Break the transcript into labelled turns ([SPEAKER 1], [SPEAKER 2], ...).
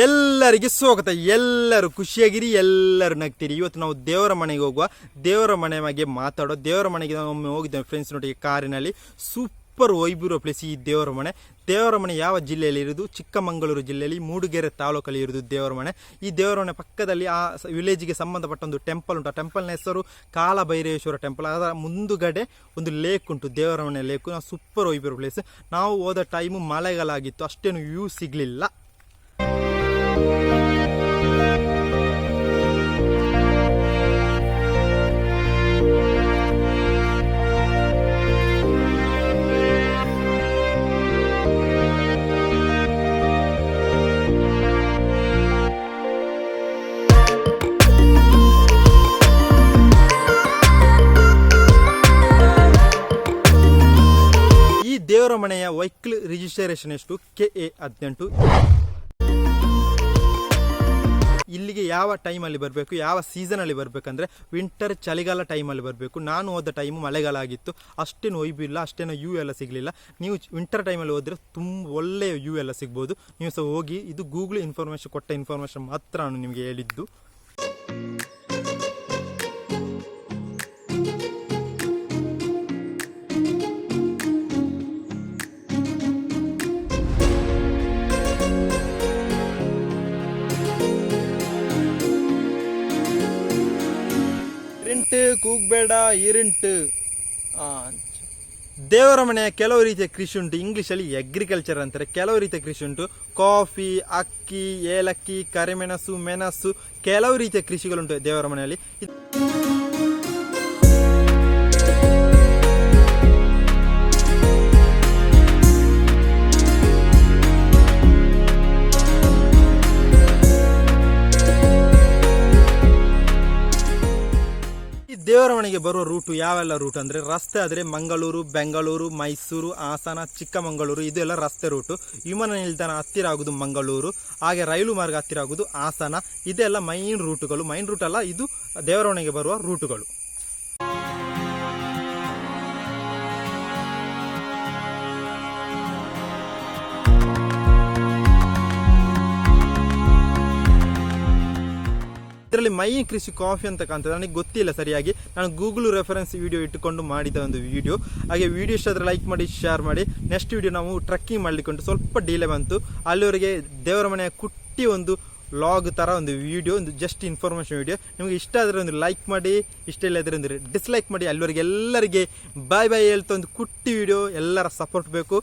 [SPEAKER 1] ಎಲ್ಲರಿಗೆ ಸ್ವಾಗತ. ಎಲ್ಲರೂ ಖುಷಿಯಾಗಿರಿ, ಎಲ್ಲರೂ ನಗ್ತೀರಿ. ಇವತ್ತು ನಾವು ದೇವರ ಮನೆಗೆ ಹೋಗುವ, ದೇವರ ಮನೆ ಬಗ್ಗೆ ಮಾತಾಡೋ. ದೇವರ ಮನೆಗೆ ನಾವು ಒಮ್ಮೆ ಹೋಗಿದ್ದೇವೆ ಫ್ರೆಂಡ್ಸ್ನೊಟ್ಟಿಗೆ ಕಾರಿನಲ್ಲಿ. ಸೂಪರ್ ವೈಬಿರೋ ಪ್ಲೇಸ್ ಈ ದೇವರ ಮನೆ. ದೇವರ ಮನೆ ಯಾವ ಜಿಲ್ಲೆಯಲ್ಲಿ ಇರೋದು? ಚಿಕ್ಕಮಗಳೂರು ಜಿಲ್ಲೆಯಲ್ಲಿ ಮೂಡಿಗೆರೆ ತಾಲೂಕಲ್ಲಿ ಇರೋದು ದೇವರ ಮನೆ. ಈ ದೇವರ ಮನೆ ಪಕ್ಕದಲ್ಲಿ ಆ ವಿಲೇಜಿಗೆ ಸಂಬಂಧಪಟ್ಟ ಒಂದು ಟೆಂಪಲ್ ಉಂಟು. ಆ ಟೆಂಪಲ್ನ ಹೆಸರು ಕಾಲಭೈರವೇಶ್ವರ ಟೆಂಪಲ್. ಅದರ ಮುಂದುಗಡೆ ಒಂದು ಲೇಕ್ ಉಂಟು, ದೇವರ ಮನೆ ಲೇಕು. ನಾವು ಸೂಪರ್ ವೈಬಿರೋ ಪ್ಲೇಸ್. ನಾವು ಹೋದ ಟೈಮು ಮಳೆಗಾಲ ಆಗಿತ್ತು, ಅಷ್ಟೇನು ವ್ಯೂ ಸಿಗಲಿಲ್ಲ. ದೇವರ ಮನೆಯ ವೆಹಿಕಲ್ ರಿಜಿಸ್ಟ್ರೇಷನ್ ಎಷ್ಟು? KA 18. ಇಲ್ಲಿಗೆ ಯಾವ ಟೈಮಲ್ಲಿ ಬರಬೇಕು, ಯಾವ ಸೀಸನಲ್ಲಿ ಬರಬೇಕಂದ್ರೆ ವಿಂಟರ್, ಚಳಿಗಾಲ ಟೈಮಲ್ಲಿ ಬರಬೇಕು. ನಾನು ಹೋದ ಟೈಮು ಮಳೆಗಾಲ ಆಗಿತ್ತು, ಅಷ್ಟೇನು ಇಲ್ಲ, ಅಷ್ಟೇನು ವ್ಯೂ ಎಲ್ಲ ಸಿಗಲಿಲ್ಲ. ನೀವು ವಿಂಟರ್ ಟೈಮಲ್ಲಿ ಹೋದರೆ ತುಂಬ ಒಳ್ಳೆಯ ವ್ಯೂ ಎಲ್ಲ ಸಿಗ್ಬೋದು. ನೀವು ಸಹ ಹೋಗಿ. ಇದು ಗೂಗಲ್ ಇನ್ಫಾರ್ಮೇಷನ್ ಕೊಟ್ಟ ಇನ್ಫಾರ್ಮೇಷನ್ ಮಾತ್ರ ನಾನು ನಿಮಗೆ ಹೇಳಿದ್ದು. ಕೂಗ್ಬೇಡ ಇರಿಂಟು. ದೇವರ ಮನೆಯ ಕೆಲವು ರೀತಿಯ ಕೃಷಿ ಉಂಟು. ಇಂಗ್ಲೀಷಲ್ಲಿ ಅಗ್ರಿಕಲ್ಚರ್ ಅಂತಾರೆ. ಕೆಲವು ರೀತಿಯ ಕೃಷಿ ಉಂಟು. ಕಾಫಿ, ಅಕ್ಕಿ, ಏಲಕ್ಕಿ, ಕರಿಮೆಣಸು, ಮೆಣಸು, ಕೆಲವು ರೀತಿಯ ಕೃಷಿಗಳುಂಟು ದೇವರ ಮನೆಯಲ್ಲಿ. ದೇವರ ಮನೆಗೆ ಬರುವ ರೂಟು ಯಾವೆಲ್ಲ ರೂಟ್ ಅಂದರೆ, ರಸ್ತೆ ಆದರೆ ಮಂಗಳೂರು, ಬೆಂಗಳೂರು, ಮೈಸೂರು, ಹಾಸನ, ಚಿಕ್ಕಮಗಳೂರು, ಇದೆಲ್ಲ ರಸ್ತೆ ರೂಟು. ವಿಮಾನ ನಿಲ್ದಾಣ ಹತ್ತಿರ ಆಗುದು ಮಂಗಳೂರು, ಹಾಗೆ ರೈಲು ಮಾರ್ಗ ಹತ್ತಿರ ಆಗುದು ಹಾಸನ. ಇದೆಲ್ಲ ಮೈನ್ ರೂಟುಗಳು. ಮೈನ್ ರೂಟ್ ಅಲ್ಲ, ಇದು ದೇವರ ಮನೆಗೆ ಬರುವ ರೂಟುಗಳು. ಇದರಲ್ಲಿ ಮೈನ್ ಕೃಷಿ ಕಾಫಿ ಅಂತ ಕಾಣ್ತದೆ. ನನಗೆ ಗೊತ್ತಿಲ್ಲ ಸರಿಯಾಗಿ. ನಾನು ಗೂಗಲ್ ರೆಫರೆನ್ಸ್ ವಿಡಿಯೋ ಇಟ್ಟುಕೊಂಡು ಮಾಡಿದ ಒಂದು ವಿಡಿಯೋ. ಹಾಗೆ ವಿಡಿಯೋ ಇಷ್ಟ ಆದರೆ ಲೈಕ್ ಮಾಡಿ, ಶೇರ್ ಮಾಡಿ. ನೆಕ್ಸ್ಟ್ ವಿಡಿಯೋ ನಾವು ಟ್ರಕ್ಕಿಂಗ್ ಮಾಡಲಿಕ್ಕೆ ಸ್ವಲ್ಪ ಡಿಲೇ ಬಂತು. ಅಲ್ಲಿವರೆಗೆ ದೇವರ ಮನೆಯ ಕುಟ್ಟಿ ಒಂದು ಲಾಗ್ ಥರ ಒಂದು ವಿಡಿಯೋ, ಒಂದು ಜಸ್ಟ್ ಇನ್ಫಾರ್ಮೇಷನ್ ವಿಡಿಯೋ. ನಿಮಗೆ ಇಷ್ಟ ಆದರೆ ಒಂದು ಲೈಕ್ ಮಾಡಿ, ಇಷ್ಟ ಇಲ್ಲ ಆದರೆ ಒಂದು ಡಿಸ್ಲೈಕ್ ಮಾಡಿ. ಅಲ್ಲಿವರೆಗೆ ಎಲ್ಲರಿಗೆ ಬಾಯ್ ಬಾಯ್ ಹೇಳ್ತಾ ಒಂದು ಕುಟ್ಟಿ ವಿಡಿಯೋ. ಎಲ್ಲರ ಸಪೋರ್ಟ್ ಬೇಕು.